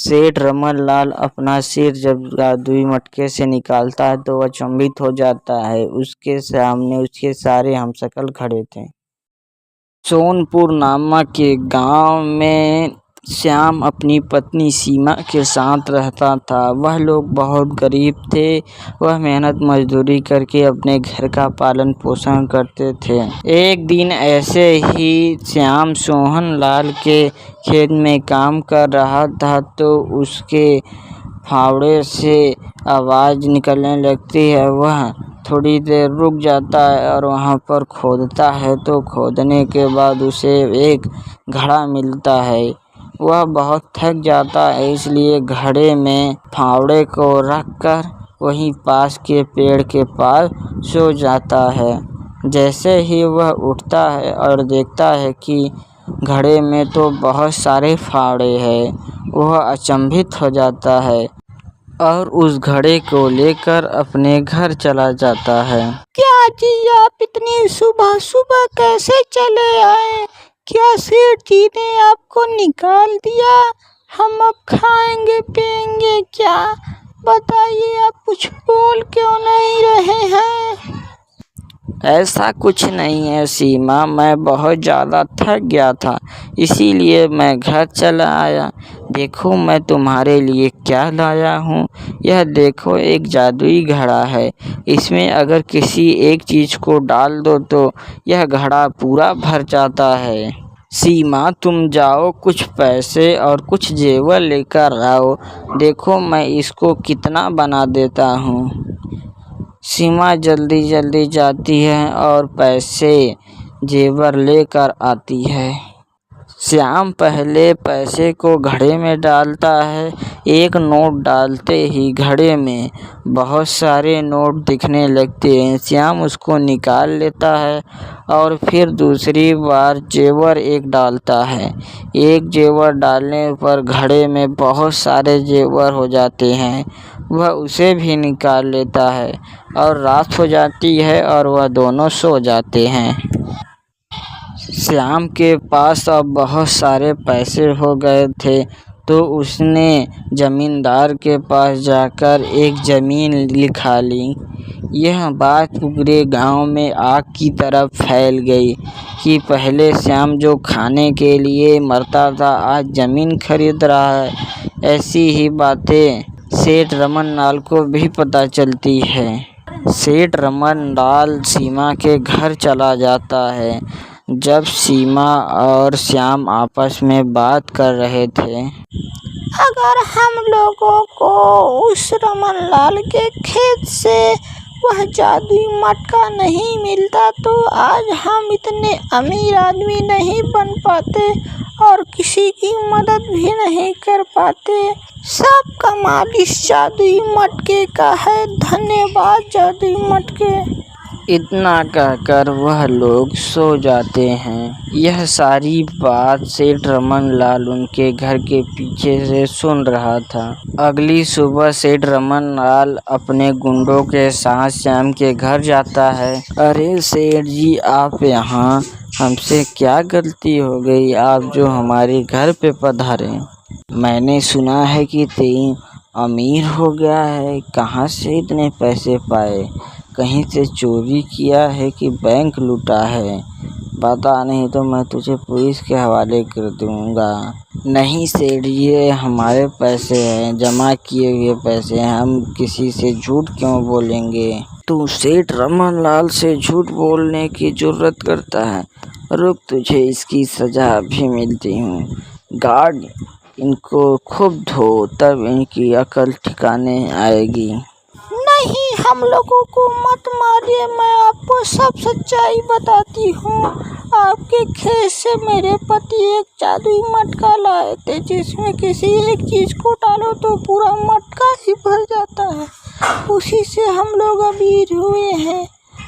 सेठ रमन लाल अपना सिर जब जादुई मटके से निकालता है तो वह अचंभित हो जाता है। उसके सामने उसके सारे हमशक्ल खड़े थे। सोनपुर नामक एक गांव में श्याम अपनी पत्नी सीमा के साथ रहता था। वह लोग बहुत गरीब थे। वह मेहनत मजदूरी करके अपने घर का पालन पोषण करते थे। एक दिन ऐसे ही श्याम सोहन लाल के खेत में काम कर रहा था तो उसके फावड़े से आवाज़ निकलने लगती है। वह थोड़ी देर रुक जाता है और वहाँ पर खोदता है तो खोदने के बाद उसे एक घड़ा मिलता है। वह बहुत थक जाता है, इसलिए घड़े में फावड़े को रखकर वहीं पास के पेड़ के पास सो जाता है। जैसे ही वह उठता है और देखता है कि घड़े में तो बहुत सारे फावड़े हैं, वह अचंभित हो जाता है और उस घड़े को लेकर अपने घर चला जाता है। क्या जी, आप इतनी सुबह सुबह कैसे चले आए? क्या सेठ जी ने आपको निकाल दिया? हम अब खाएंगे पिएंगे क्या? बताइए, आप कुछ बोल क्यों नहीं रहे हैं? ऐसा कुछ नहीं है सीमा, मैं बहुत ज़्यादा थक गया था, इसीलिए मैं घर चला आया। देखो मैं तुम्हारे लिए क्या लाया हूँ। यह देखो, एक जादुई घड़ा है। इसमें अगर किसी एक चीज़ को डाल दो तो यह घड़ा पूरा भर जाता है। सीमा, तुम जाओ, कुछ पैसे और कुछ जेवर लेकर आओ। देखो मैं इसको कितना बना देता हूँ। सीमा जल्दी जल्दी जाती है और पैसे जेवर लेकर आती है। श्याम पहले पैसे को घड़े में डालता है। एक नोट डालते ही घड़े में बहुत सारे नोट दिखने लगते हैं। श्याम उसको निकाल लेता है और फिर दूसरी बार जेवर एक डालता है। एक जेवर डालने पर घड़े में बहुत सारे जेवर हो जाते हैं। वह उसे भी निकाल लेता है और रात हो जाती है और वह दोनों सो जाते हैं। श्याम के पास अब बहुत सारे पैसे हो गए थे तो उसने जमींदार के पास जाकर एक ज़मीन लिखा ली। यह बात पूरे गांव में आग की तरह फैल गई कि पहले श्याम जो खाने के लिए मरता था आज ज़मीन खरीद रहा है। ऐसी ही बातें सेठ रमन लाल को भी पता चलती है। सेठ रमन लाल सीमा के घर चला जाता है। जब सीमा और श्याम आपस में बात कर रहे थे, अगर हम लोगों को उस रमन लाल के खेत से वह जादुई मटका नहीं मिलता तो आज हम इतने अमीर आदमी नहीं बन पाते और किसी की मदद भी नहीं कर पाते। सब कमाल इस जादुई मटके का है। धन्यवाद जादुई मटके। इतना कहकर वह लोग सो जाते हैं। यह सारी बात सेठ रमन लाल उनके घर के पीछे से सुन रहा था। अगली सुबह सेठ रमन लाल अपने गुंडों के साथ श्याम के घर जाता है। अरे सेठ जी, आप यहाँ, हमसे क्या गलती हो गई आप जो हमारे घर पे पधारे? मैंने सुना है कि तुम अमीर हो गया है। कहाँ से इतने पैसे पाए? कहीं से चोरी किया है कि बैंक लूटा है? बता, नहीं तो मैं तुझे पुलिस के हवाले कर दूंगा। नहीं सेठ, ये हमारे पैसे हैं, जमा किए हुए पैसे हैं, हम किसी से झूठ क्यों बोलेंगे? तू सेठ रमन लाल से झूठ बोलने की जुर्रत करता है? रुक, तुझे इसकी सजा भी मिलती हूँ। गार्ड, इनको खूब धो, तब इनकी अकल ठिकाने आएगी। नहीं, हम लोगों को मत मारिए, मैं आपको सब सच्चाई बताती हूँ। आपके खेत से मेरे पति एक जादुई मटका लाए थे जिसमें किसी एक चीज़ को डालो तो पूरा मटका ही भर जाता है। उसी से हम लोग अमीर हुए हैं।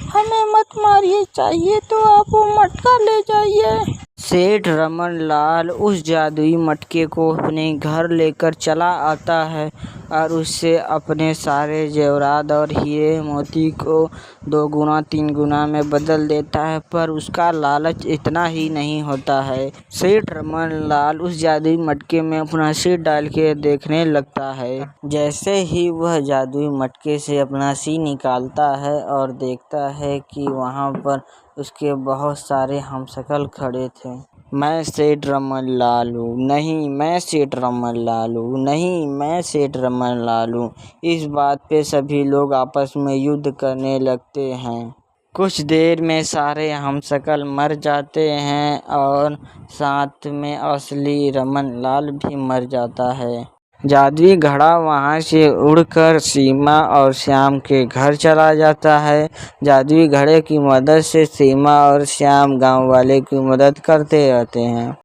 हमें मत मारिए, चाहिए तो आप वो मटका ले जाइए। सेठ रमन लाल उस जादुई मटके को अपने घर लेकर चला आता है और उससे अपने सारे जेवरात और हीरे मोती को 2 गुना 3 गुना में बदल देता है। पर उसका लालच इतना ही नहीं होता है। सेठ रमन लाल उस जादुई मटके में अपना सिर डाल के देखने लगता है। जैसे ही वह जादुई मटके से अपना सिर निकालता है और देखता है कि वहाँ पर उसके बहुत सारे हमशक्ल खड़े थे। मैं सेठ रमन लाल हूँ, नहीं मैं सेठ रमन लाल हूँ, नहीं मैं सेठ रमन लाल हूँ। इस बात पे सभी लोग आपस में युद्ध करने लगते हैं। कुछ देर में सारे हमशक्ल मर जाते हैं और साथ में असली रमन लाल भी मर जाता है। जादुई घड़ा वहाँ से उड़कर सीमा और श्याम के घर चला जाता है। जादुई घड़े की मदद से सीमा और श्याम गांव वाले की मदद करते रहते हैं।